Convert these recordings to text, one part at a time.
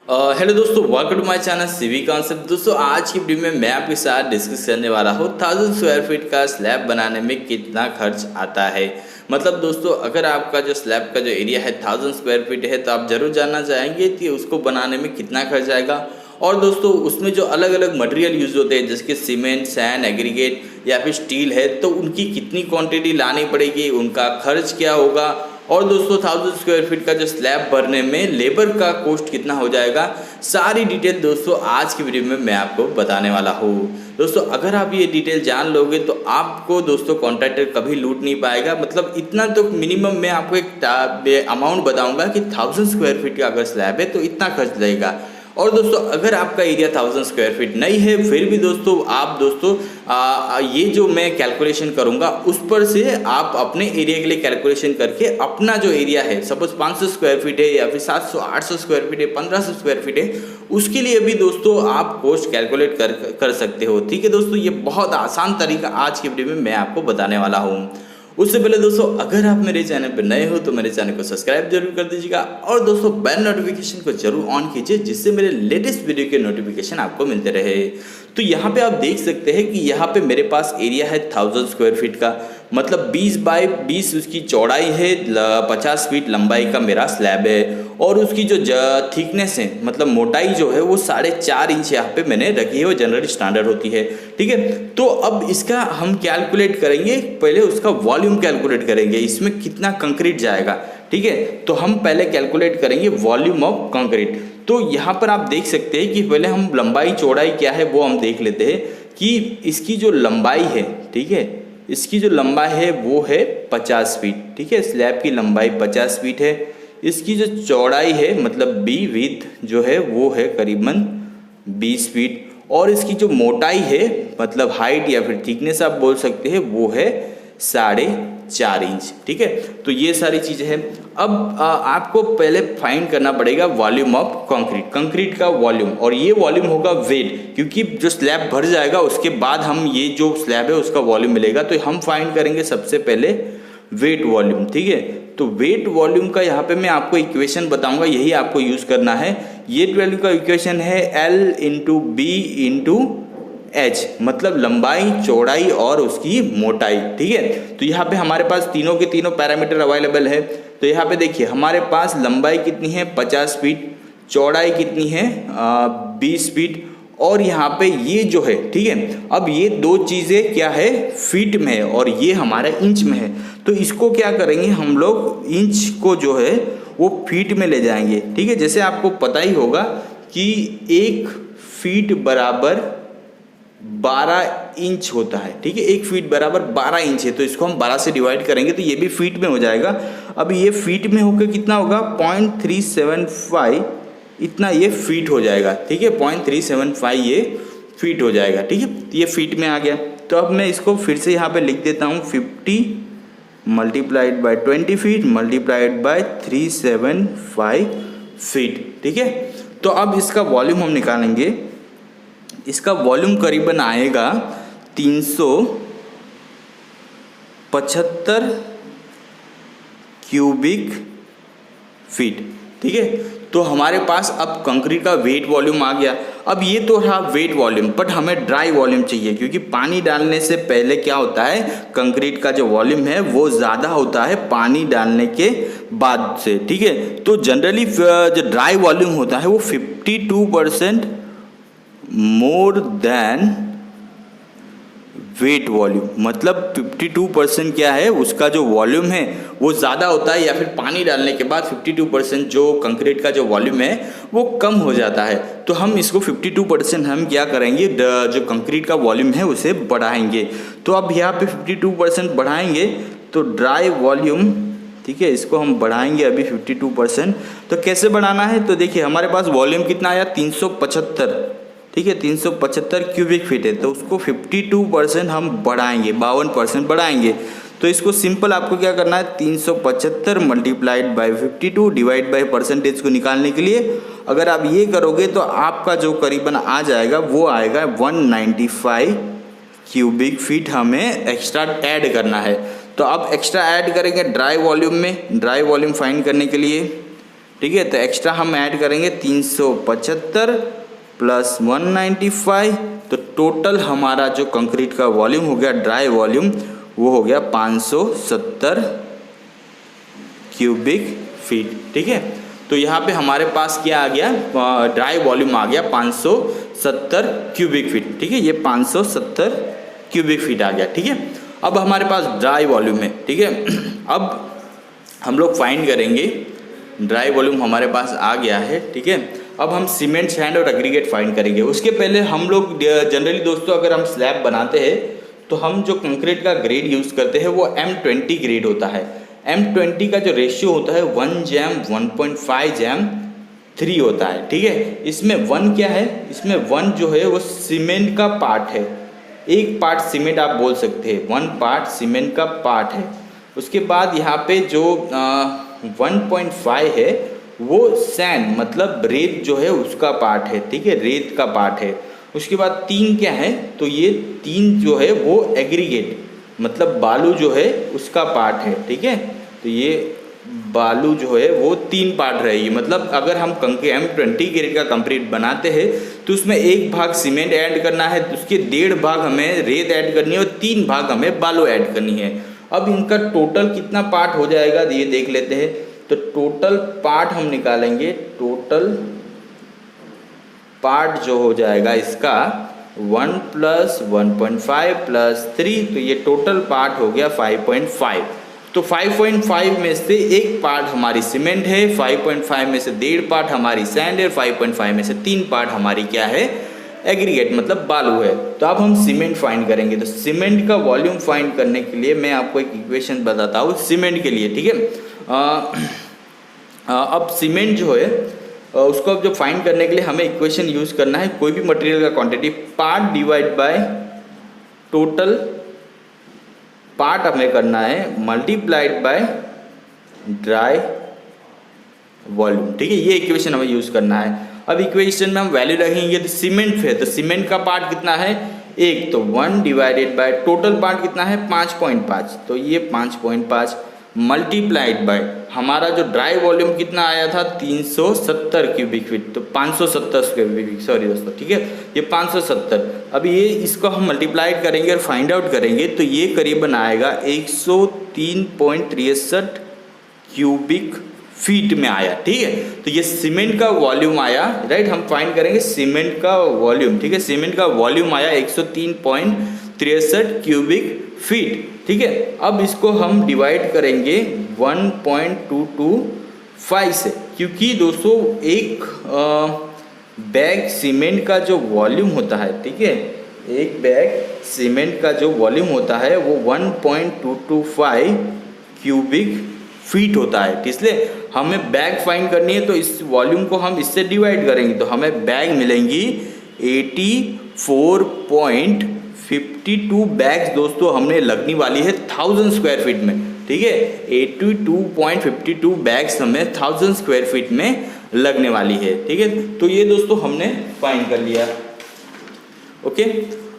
Hello दोस्तों, welcome to my channel CV concept. दोस्तों आज की वीडियो में मैं आपके साथ डिस्कस करने वाला हूँ 1000 स्क्वायर फीट का स्लैब बनाने में कितना खर्च आता है। मतलब दोस्तों, अगर आपका जो स्लैब का जो एरिया है 1000 स्क्वायर फीट है तो आप जरूर जानना चाहेंगे कि उसको बनाने में कितना खर्च आएगा। और दोस्तों उसमें जो अलग अलग मटेरियल यूज़ होते हैं जैसे कि सीमेंट, सैंड, एग्रीगेट या फिर स्टील है, तो उनकी कितनी क्वांटिटी लानी पड़ेगी, उनका खर्च क्या होगा। और दोस्तों 1000 स्क्वायर फीट का जो स्लैब भरने में लेबर का कॉस्ट कितना हो जाएगा, सारी डिटेल दोस्तों आज की वीडियो में मैं आपको बताने वाला हूँ। दोस्तों अगर आप ये डिटेल जान लोगे तो आपको दोस्तों कॉन्ट्रैक्टर कभी लूट नहीं पाएगा। मतलब इतना तो मिनिमम मैं आपको एक अमाउंट बताऊंगा कि 1000 स्क्वायर फीट का अगर स्लैब है तो इतना खर्च लगेगा। और दोस्तों अगर आपका एरिया 1000 स्क्वायर फीट नहीं है फिर भी दोस्तों आप ये जो मैं कैलकुलेशन करूंगा उस पर से आप अपने एरिया के लिए कैलकुलेशन करके अपना जो एरिया है, सपोज 500 स्क्वायर फीट है या फिर 700 800 स्क्वायर फीट है, 1500 स्क्वायर फीट है, उसके लिए भी दोस्तों आप कॉस्ट कैलकुलेट कर सकते हो। ठीक है दोस्तों, ये बहुत आसान तरीका आज की वीडियो में मैं आपको बताने वाला हूँ। उससे पहले दोस्तों अगर आप मेरे चैनल पर नए हो तो मेरे चैनल को सब्सक्राइब जरूर कर दीजिएगा और दोस्तों बेल नोटिफिकेशन को जरूर ऑन कीजिए जिससे मेरे लेटेस्ट वीडियो के नोटिफिकेशन आपको मिलते रहे। तो यहाँ पे आप देख सकते हैं कि यहाँ पे मेरे पास एरिया है 1000 स्क्वायर फीट का, मतलब 20 बाई 20 उसकी चौड़ाई है, 50 फीट लंबाई का मेरा स्लैब है। और उसकी जो थिकनेस है, मतलब मोटाई जो है वो 4.5 इंच यहाँ पे मैंने रखी है, वो जनरली स्टैंडर्ड होती है। ठीक है, तो अब इसका हम कैलकुलेट करेंगे, पहले उसका वॉल्यूम कैलकुलेट करेंगे, इसमें कितना कंक्रीट जाएगा। ठीक है, तो हम पहले कैलकुलेट करेंगे वॉल्यूम ऑफ कंक्रीट। तो यहाँ पर आप देख सकते हैं कि पहले हम लंबाई चौड़ाई क्या है वो हम देख लेते हैं कि इसकी जो लंबाई है, ठीक है, इसकी जो लंबाई है वो है 50 फीट। ठीक है, स्लैब की लंबाई 50 फीट है। इसकी जो चौड़ाई है मतलब बी विथ जो है वो है करीबन 20 फीट। और इसकी जो मोटाई है मतलब हाइट या फिर थिकनेस आप बोल सकते हैं वो है 4.5 इंच। ठीक है, तो ये सारी चीज़ें हैं। अब आपको पहले फाइंड करना पड़ेगा वॉल्यूम ऑफ कंक्रीट का वॉल्यूम, और ये वॉल्यूम होगा वेट, क्योंकि जो स्लैब भर जाएगा उसके बाद हम ये जो स्लैब है उसका वॉल्यूम मिलेगा। तो हम फाइंड करेंगे सबसे पहले वेट वॉल्यूम। ठीक है, तो वेट वॉल्यूम का यहाँ पे मैं आपको इक्वेशन बताऊंगा, यही आपको यूज करना है। ये वैल्यू का इक्वेशन है L into B into H, मतलब लंबाई, चौड़ाई और उसकी मोटाई। ठीक है, तो यहाँ पे हमारे पास तीनों के तीनों पैरामीटर अवेलेबल है। तो यहाँ पे देखिए हमारे पास लंबाई कितनी है 50 फीट, चौड़ाई कितनी है 20 फीट, और यहाँ पे ये जो है, ठीक है, अब ये दो चीज़ें क्या है फीट में है और ये हमारा इंच में है। तो इसको क्या करेंगे हम लोग, इंच को जो है वो फीट में ले जाएंगे। ठीक है, जैसे आपको पता ही होगा कि 1 फीट बराबर 12 इंच होता है। ठीक है, 1 फीट बराबर 12 इंच है, तो इसको हम 12 से डिवाइड करेंगे तो ये भी फीट में हो जाएगा। अब ये फीट में होकर कितना होगा 0.375, इतना ये फीट हो जाएगा। ठीक है, 0.375 ये फीट हो जाएगा। ठीक है, ये फीट में आ गया। तो अब मैं इसको फिर से यहाँ पे लिख देता हूँ 50 multiplied by 20 feet multiplied by 375 feet. ठीक है, तो अब इसका वॉल्यूम हम निकालेंगे। इसका वॉल्यूम करीबन आएगा 375 क्यूबिक फीट। ठीक है, तो हमारे पास अब कंक्रीट का वेट वॉल्यूम आ गया। अब ये तो रहा वेट वॉल्यूम, बट हमें ड्राई वॉल्यूम चाहिए, क्योंकि पानी डालने से पहले क्या होता है कंक्रीट का जो वॉल्यूम है वो ज़्यादा होता है पानी डालने के बाद से। ठीक है, तो जनरली जो ड्राई वॉल्यूम होता है वो 52% मोर देन वेट वॉल्यूम, मतलब 52% क्या है उसका जो वॉल्यूम है वो ज़्यादा होता है, या फिर पानी डालने के बाद 52% जो कंक्रीट का जो वॉल्यूम है वो कम हो जाता है। तो हम इसको 52% हम क्या करेंगे, जो कंक्रीट का वॉल्यूम है उसे बढ़ाएंगे। तो अब यहाँ पे 52% बढ़ाएंगे तो ड्राई वॉल्यूम, ठीक है, इसको हम बढ़ाएंगे अभी 52%। तो कैसे बढ़ाना है, तो देखिए हमारे पास वॉल्यूम कितना आया 375। ठीक है, 375 क्यूबिक फीट है, तो उसको 52% हम बढ़ाएंगे, 52% बढ़ाएंगे। तो इसको सिंपल आपको क्या करना है 375 multiplied by 52 divide by percentage को निकालने के लिए अगर आप ये करोगे तो आपका जो करीबन आ जाएगा वो आएगा 195 क्यूबिक फीट हमें एक्स्ट्रा ऐड करना है। तो अब एक्स्ट्रा ऐड करेंगे ड्राई वॉल्यूम में, ड्राई वॉल्यूम फाइंड करने के लिए। ठीक है। तो एक्स्ट्रा हम ऐड करेंगे 375 प्लस 195, तो टोटल हमारा जो कंक्रीट का वॉल्यूम हो गया, ड्राई वॉल्यूम, वो हो गया 570 क्यूबिक फीट। ठीक है, तो यहाँ पे हमारे पास क्या आ गया, ड्राई वॉल्यूम आ गया 570 क्यूबिक फीट। ठीक है, ये 570 क्यूबिक फीट आ गया। ठीक है, अब हमारे पास ड्राई वॉल्यूम है। ठीक है, अब हम लोग फाइंड करेंगे, ड्राई वॉल्यूम हमारे पास आ गया है। ठीक है, अब हम सीमेंट, सैंड और एग्रीगेट फाइंड करेंगे। उसके पहले हम लोग जनरली दोस्तों अगर हम स्लैब बनाते हैं तो हम जो कंक्रीट का ग्रेड यूज़ करते हैं वो M20 ग्रेड होता है। M20 का जो रेशियो होता है 1:1, 1.5:3 होता है। ठीक है, इसमें 1 क्या है, इसमें 1 जो है वो सीमेंट का पार्ट है, एक पार्ट सीमेंट आप बोल सकते हैं, 1 पार्ट सीमेंट का पार्ट है। उसके बाद यहाँ पे जो 1.5 है वो सैंड मतलब रेत जो है उसका पार्ट है। ठीक है, रेत का पार्ट है। उसके बाद 3 क्या है, तो ये 3 जो है वो एग्रीगेट मतलब बालू जो है उसका पार्ट है। ठीक है, तो ये बालू जो है वो 3 पार्ट रहेगी। मतलब अगर हम M20 ग्रेड का कंक्रीट बनाते हैं तो उसमें 1 भाग सीमेंट ऐड करना है, तो उसके 1.5 भाग हमें रेत ऐड करनी है और 3 भाग हमें बालू ऐड करनी है। अब इनका टोटल कितना पार्ट हो जाएगा ये देख लेते हैं। तो टोटल पार्ट हम निकालेंगे, टोटल पार्ट जो हो जाएगा इसका 1 + 1.5 + 3, तो ये टोटल पार्ट हो गया 5.5। तो 5.5 में से 1 पार्ट हमारी सीमेंट है, 5.5 में से 1.5 पार्ट हमारी सैंड है, 5.5 में से 3 पार्ट हमारी क्या है, एग्रीगेट मतलब बालू है। तो अब हम सीमेंट फाइंड करेंगे। तो सीमेंट का वॉल्यूम फाइंड करने के लिए मैं आपको एक इक्वेशन बताता हूँ सीमेंट के लिए। ठीक है, अब सीमेंट जो है उसको अब जो फाइंड करने के लिए हमें इक्वेशन यूज़ करना है, कोई भी मटेरियल का quantity part divide by total part हमें करना है मल्टीप्लाइड बाय ड्राई वॉल्यूम। ठीक है, ये इक्वेशन हमें यूज़ करना है। अब इक्वेशन में हम वैल्यू रखेंगे तो सीमेंट है, तो सीमेंट का पार्ट कितना है 1, तो 1 डिवाइडेड बाय टोटल पार्ट कितना है 5.5, तो ये 5.5 मल्टीप्लाइड बाय हमारा जो ड्राई वॉल्यूम कितना आया था 370 क्यूबिक फीट, तो 570 क्यूबिक फीट, सॉरी दोस्तों। ठीक है, ये 570। अब ये इसको हम मल्टीप्लाइड करेंगे और फाइंड आउट करेंगे तो ये करीबन आएगा 103.63 क्यूबिक फीट में आया। ठीक है, तो ये सीमेंट का वॉल्यूम आया, राइट। हम फाइंड करेंगे सीमेंट का वॉल्यूम। ठीक है, सीमेंट का वॉल्यूम आया 103.63 क्यूबिक फीट। ठीक है, अब इसको हम डिवाइड करेंगे 1.225 से, क्योंकि दोस्तों एक बैग सीमेंट का जो वॉल्यूम होता है, ठीक है, एक बैग सीमेंट का जो वॉल्यूम होता है वो 1.225 क्यूबिक फीट होता है। इसलिए हमें बैग फाइंड करनी है तो इस वॉल्यूम को हम इससे डिवाइड करेंगे तो हमें बैग मिलेंगी 84.52 बैग्स दोस्तों हमने लगने वाली है 1000 स्क्वायर फीट में। ठीक है, 82.52 बैग्स हमें 1000 स्क्वायर फीट में लगने वाली है। ठीक है, तो ये दोस्तों हमने फाइंड कर लिया। ओके,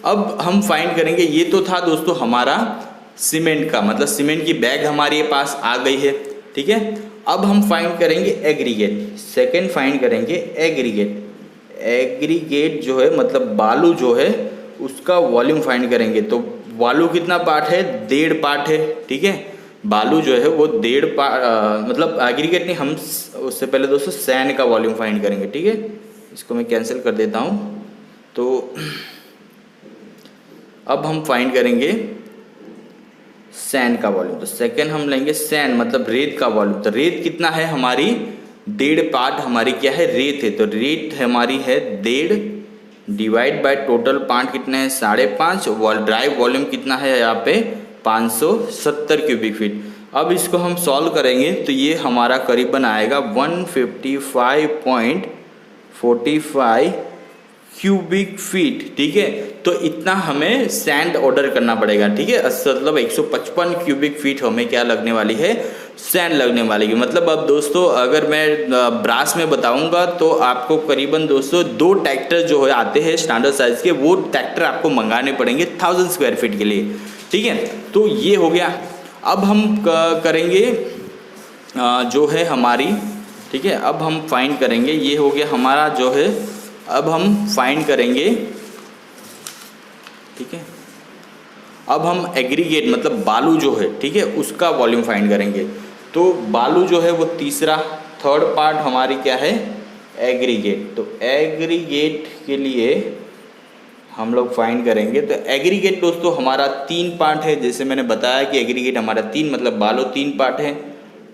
अब हम फाइंड करेंगे, ये तो था दोस्तों हमारा सीमेंट का, मतलब सीमेंट की बैग हमारे पास आ गई है। ठीक है, अब हम फाइंड करेंगे एग्रीगेट, सेकंड फाइंड करेंगे एग्रीगेट। एग्रीगेट जो है मतलब बालू जो है उसका वॉल्यूम फाइंड करेंगे। तो बालू कितना पार्ट है 1.5 पार्ट है। ठीक है, बालू जो है वो 1.5 पार्ट मतलब एग्रीगेट नहीं, हम उससे पहले दोस्तों सैंड का वॉल्यूम फाइंड करेंगे। ठीक है, इसको मैं कैंसिल कर देता हूँ। तो अब हम फाइंड करेंगे सैंड का वॉल्यूम। तो सेकंड हम लेंगे सैंड मतलब रेत का वॉल्यूम। तो रेत कितना है हमारी 1.5 पार्ट हमारी क्या है रेत है, तो रेत हमारी है 1.5 डिवाइड बाय टोटल पार्ट कितने हैं 5.5। ड्राई वॉल्यूम कितना है यहाँ पे 570 क्यूबिक फीट। अब इसको हम सॉल्व करेंगे तो ये हमारा करीबन आएगा 155.45 क्यूबिक फीट। ठीक है, तो इतना हमें सैंड ऑर्डर करना पड़ेगा। ठीक है, मतलब 155 क्यूबिक फीट हमें क्या लगने वाली है सैंड लगने वाली है। मतलब अब दोस्तों अगर मैं ब्रास में बताऊंगा तो आपको करीबन दोस्तों 2 ट्रैक्टर जो है आते हैं स्टैंडर्ड साइज के, वो ट्रैक्टर आपको मंगाने पड़ेंगे 1000 स्क्वायर फीट के लिए। ठीक है, तो ये हो गया। अब हम करेंगे जो है हमारी ठीक है। अब हम फाइंड करेंगे, ये हो गया हमारा जो है, अब हम फाइंड करेंगे, ठीक है। अब हम एग्रीगेट मतलब बालू जो है, ठीक है, उसका वॉल्यूम फाइंड करेंगे। तो बालू जो है वो तीसरा, थर्ड पार्ट हमारी क्या है, एग्रीगेट। तो एग्रीगेट के लिए हम लोग फाइंड करेंगे। तो एग्रीगेट दोस्तों हमारा 3 पार्ट है, जैसे मैंने बताया कि एग्रीगेट हमारा 3 मतलब बालू 3 पार्ट है,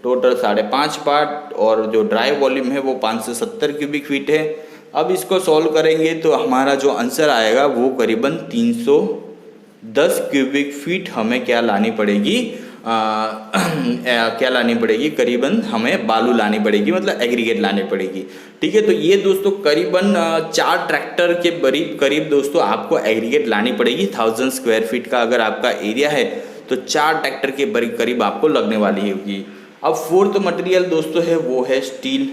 टोटल 5.5 पार्ट, और जो ड्राई वॉल्यूम है वो 570 क्यूबिक फीट है। अब इसको सॉल्व करेंगे तो हमारा जो आंसर आएगा वो करीबन 310 क्यूबिक फीट हमें क्या लानी पड़ेगी, क्या लानी पड़ेगी, करीबन हमें बालू लानी पड़ेगी, मतलब एग्रीगेट लानी पड़ेगी। ठीक है। तो ये दोस्तों करीबन 4 ट्रैक्टर के करीब दोस्तों आपको एग्रीगेट लानी पड़ेगी। 1000 स्क्वायर फीट का अगर आपका एरिया है तो 4 ट्रैक्टर के करीब आपको लगने वाली होगी। अब फोर्थ मटेरियल दोस्तों है वो है स्टील।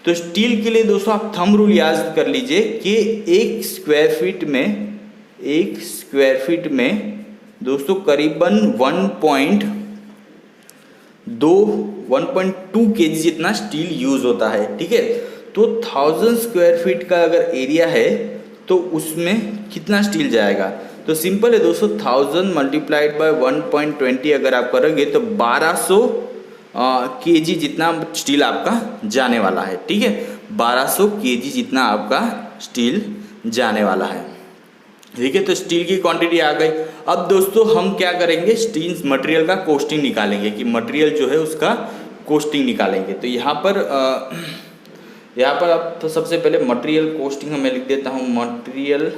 तो स्टील के लिए दोस्तों आप थंब रूल याद कर लीजिए कि 1 स्क्वायर फीट में दोस्तों करीबन 1.2 केजी जितना स्टील यूज होता है। ठीक है। तो 1000 स्क्वायर फीट का अगर एरिया है तो उसमें कितना स्टील जाएगा, तो सिंपल है दोस्तों, 1000 मल्टीप्लाइड बाय 1.20 अगर आप करोगे तो 1200 केजी जितना स्टील आपका जाने वाला है। ठीक है। 1200 केजी जितना आपका स्टील जाने वाला है। ठीक है। तो स्टील की क्वांटिटी आ गई। अब दोस्तों हम क्या करेंगे, स्टील मटेरियल का कॉस्टिंग निकालेंगे कि मटेरियल जो है उसका कॉस्टिंग निकालेंगे। तो यहाँ पर अब तो सबसे पहले मटेरियल कॉस्टिंग मैं लिख देता हूँ, मटेरियल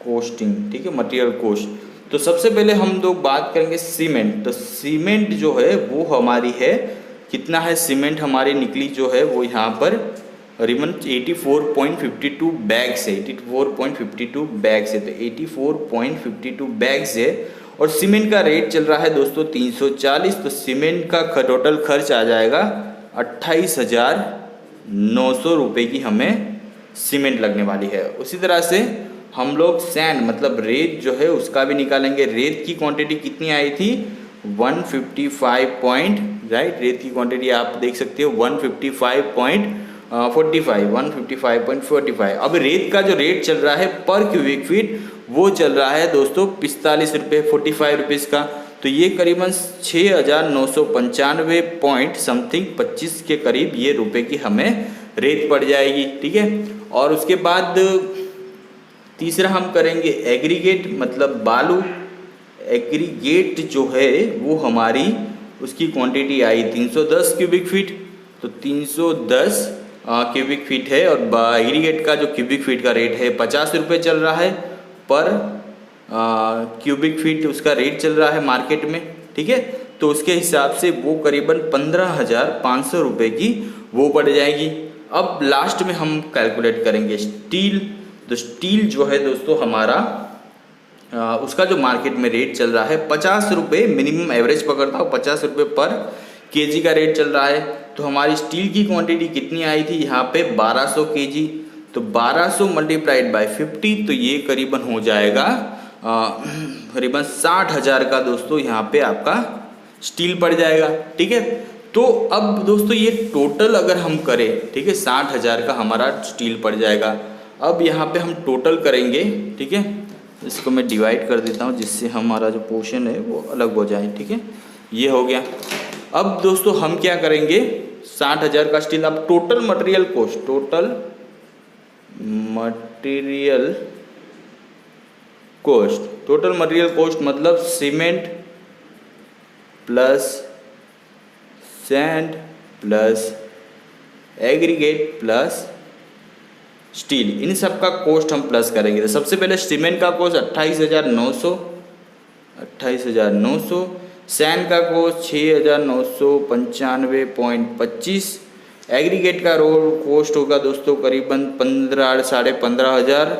कॉस्टिंग। ठीक है, मटेरियल कॉस्ट। तो सबसे पहले हम लोग बात करेंगे सीमेंट। तो सीमेंट जो है वो हमारी है, कितना है सीमेंट हमारी निकली जो है वो यहाँ पर करीबन 84.52 बैग्स है, 84.52 बैग्स है। तो 84.52 बैग्स है और सीमेंट का रेट चल रहा है दोस्तों 340। तो सीमेंट का टोटल खर्च आ जाएगा 28,900 रुपये की हमें सीमेंट लगने वाली है। उसी तरह से हम लोग सैंड मतलब रेत जो है उसका भी निकालेंगे। रेत की क्वांटिटी कितनी आई थी, 155 राइट, रेत की क्वांटिटी आप देख सकते हो 155.45। अब रेत का जो रेट चल रहा है पर क्यूबिक फीट वो चल रहा है दोस्तों 45 रुपये, 45 रुपीज़ का। तो ये करीबन 6,995 पॉइंट समथिंग 25 के करीब ये रुपए की हमें रेत पड़ जाएगी। ठीक है। और उसके बाद तीसरा हम करेंगे एग्रीगेट मतलब बालू। एग्रीगेट जो है वो हमारी उसकी क्वांटिटी आई 310 क्यूबिक फीट। तो 310 क्यूबिक फीट है और एग्रीगेट का जो क्यूबिक फीट का रेट है 50 रुपये चल रहा है पर क्यूबिक फीट, उसका रेट चल रहा है मार्केट में। ठीक है। तो उसके हिसाब से वो करीबन 15,500 रुपये की वो पड़ जाएगी। अब लास्ट में हम कैलकुलेट करेंगे स्टील। तो स्टील जो है दोस्तों हमारा उसका जो मार्केट में रेट चल रहा है 50 रुपये, मिनिमम एवरेज पकड़ता हूँ 50 रुपये पर केजी का रेट चल रहा है। तो हमारी स्टील की क्वांटिटी कितनी आई थी यहाँ पे 1200 केजी। तो 1200 मल्टीप्लाइड बाय 50 तो ये करीबन हो जाएगा करीबन 60,000 का दोस्तों यहाँ पे आपका स्टील पड़ जाएगा। ठीक है। तो अब दोस्तों ये टोटल अगर हम करें, ठीक है, 60,000 का हमारा स्टील पड़ जाएगा। अब यहाँ पे हम टोटल करेंगे। ठीक है। इसको मैं डिवाइड कर देता हूँ जिससे हमारा जो पोर्शन है वो अलग हो जाए। ठीक है, ये हो गया। अब दोस्तों हम क्या करेंगे, 60,000 का स्टील। अब total material cost, total material cost मतलब cement plus sand plus aggregate plus steel, इन सब का कॉस्ट हम प्लस करेंगे। तो सबसे पहले सीमेंट का कॉस्ट 28,900, सैंड का कॉस्ट 6,995.25, एग्रीगेट का रोड कॉस्ट होगा दोस्तों करीबन 15,500 15,000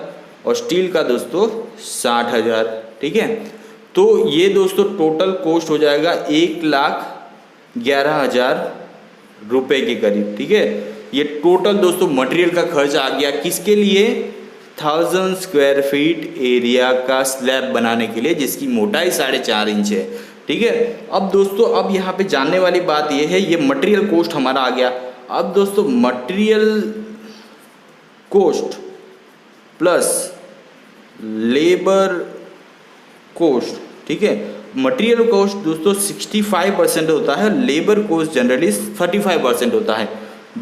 और स्टील का दोस्तों 60,000। ठीक है। तो ये दोस्तों टोटल कॉस्ट हो जाएगा 1,11,000 रुपये के करीब। ठीक है। ये टोटल दोस्तों मटेरियल का खर्च आ गया किसके लिए, 1000 स्क्वायर फीट एरिया का स्लैब बनाने के लिए जिसकी मोटाई 4.5 इंच है। ठीक है। अब दोस्तों अब यहाँ पे जानने वाली बात ये है, ये मटेरियल कॉस्ट हमारा आ गया। अब दोस्तों material cost plus labour cost, ठीक है। मटेरियल कॉस्ट दोस्तों 65% होता है, लेबर कॉस्ट जनरली 35% होता है।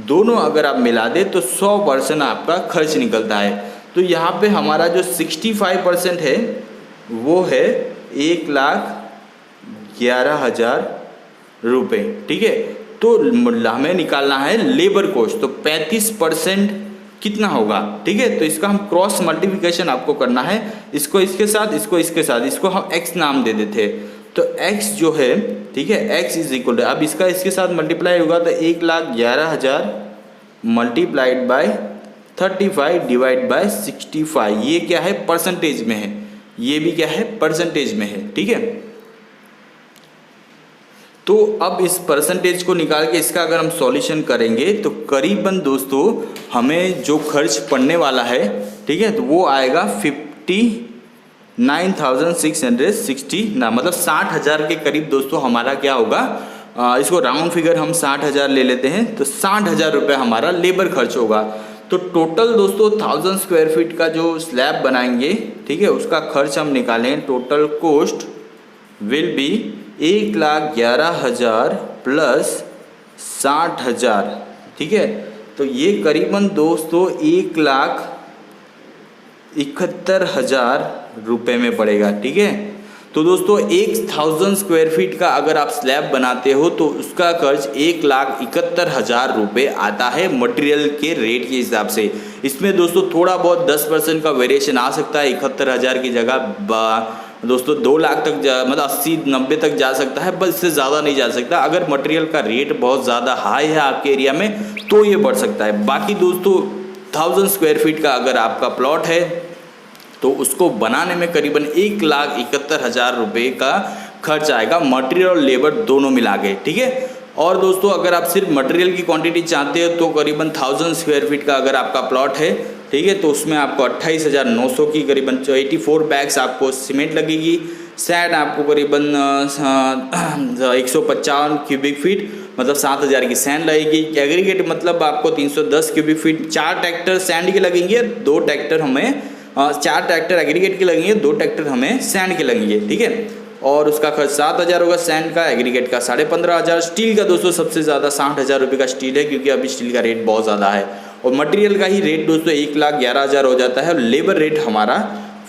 दोनों अगर आप मिला दें तो 100% आपका खर्च निकलता है। तो यहाँ पे हमारा जो 65% है वो है 1,11,000 रुपये, ठीक है। तो हमें निकालना है लेबर कॉस्ट, तो 35% कितना होगा, ठीक है। तो इसका हम क्रॉस मल्टीप्लिकेशन आपको करना है, इसको इसके साथ, इसको इसके साथ, इसको हम x नाम दे देते। तो x जो है, ठीक है, x इज इक्वल टू, अब इसका इसके साथ मल्टीप्लाई होगा तो 1,11,000 मल्टीप्लाइड बाय 35 डिवाइड बाय 65, ये क्या है परसेंटेज में है, ये भी क्या है परसेंटेज में है, ठीक है। तो अब इस परसेंटेज को निकाल के इसका अगर हम सॉल्यूशन करेंगे तो करीबन दोस्तों हमें जो खर्च पड़ने वाला है, ठीक है, तो वो आएगा 59,660 ना, मतलब 60,000 के करीब दोस्तों हमारा क्या होगा, इसको राउंड फिगर हम 60,000 ले लेते हैं, तो 60,000 रुपये हमारा लेबर खर्च होगा। तो टोटल दोस्तों 1000 स्क्वायर फीट का जो स्लैब बनाएंगे, ठीक है, उसका खर्च हम निकालें, total cost will be 1,11,000 plus 60,000, ठीक है। तो ये करीबन दोस्तों 1,71,000 रुपये में पड़ेगा, ठीक है। तो दोस्तों 1000 स्क्वायर फीट का अगर आप स्लैब बनाते हो तो उसका खर्च 1,71,000 रुपये आता है मटेरियल के रेट के हिसाब से। इसमें दोस्तों थोड़ा बहुत 10% का वेरिएशन आ सकता है, 71,000 की जगह दोस्तों 2 लाख तक मतलब 80-90 तक जा सकता है, बस इससे ज़्यादा नहीं जा सकता। अगर मटेरियल का रेट बहुत ज़्यादा हाई है आपके एरिया में तो ये बढ़ सकता है। बाकी दोस्तों 1000 स्क्वायर फीट का अगर आपका प्लॉट है तो उसको बनाने में करीबन 1,71,000 रुपये का खर्च आएगा, मटेरियल और लेबर दोनों मिला के, ठीक है। और दोस्तों अगर आप सिर्फ मटेरियल की क्वांटिटी चाहते हो तो करीबन 1000 स्क्वायर फीट का अगर आपका प्लॉट है, ठीक है, तो उसमें आपको 28,900 की करीबन 84 बैग्स आपको सीमेंट लगेगी। सैंड आपको करीबन 155 क्यूबिक फीट मतलब 7,000 की सैंड लगेगी। एग्रीगेट मतलब आपको 310 क्यूबिक फीट, 4 ट्रैक्टर सैंड के लगेंगे, 2 ट्रैक्टर हमें 4 ट्रैक्टर एग्रीगेट के लगेंगे, 2 ट्रैक्टर हमें सैंड के लगेंगे, ठीक है। और उसका खर्च 7,000 होगा सैंड का, एग्रीगेट का 15,500। स्टील का दोस्तों सबसे ज़्यादा 60,000 रुपये का स्टील है, क्योंकि अभी स्टील का रेट बहुत ज़्यादा है। और मटेरियल का ही रेट दोस्तों 1,11,000 हो जाता है, और लेबर रेट हमारा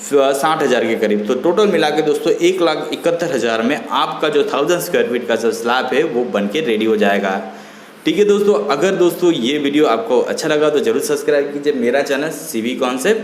60,000 के करीब। तो टोटल मिला के दोस्तों 1,71,000 में आपका जो 1000 स्क्वायर फीट का जो स्लैब है वो बन के रेडी हो जाएगा, ठीक है दोस्तों। अगर दोस्तों ये वीडियो आपको अच्छा लगा तो जरूर सब्सक्राइब कीजिए मेरा चैनल CV कॉन्सेप्ट।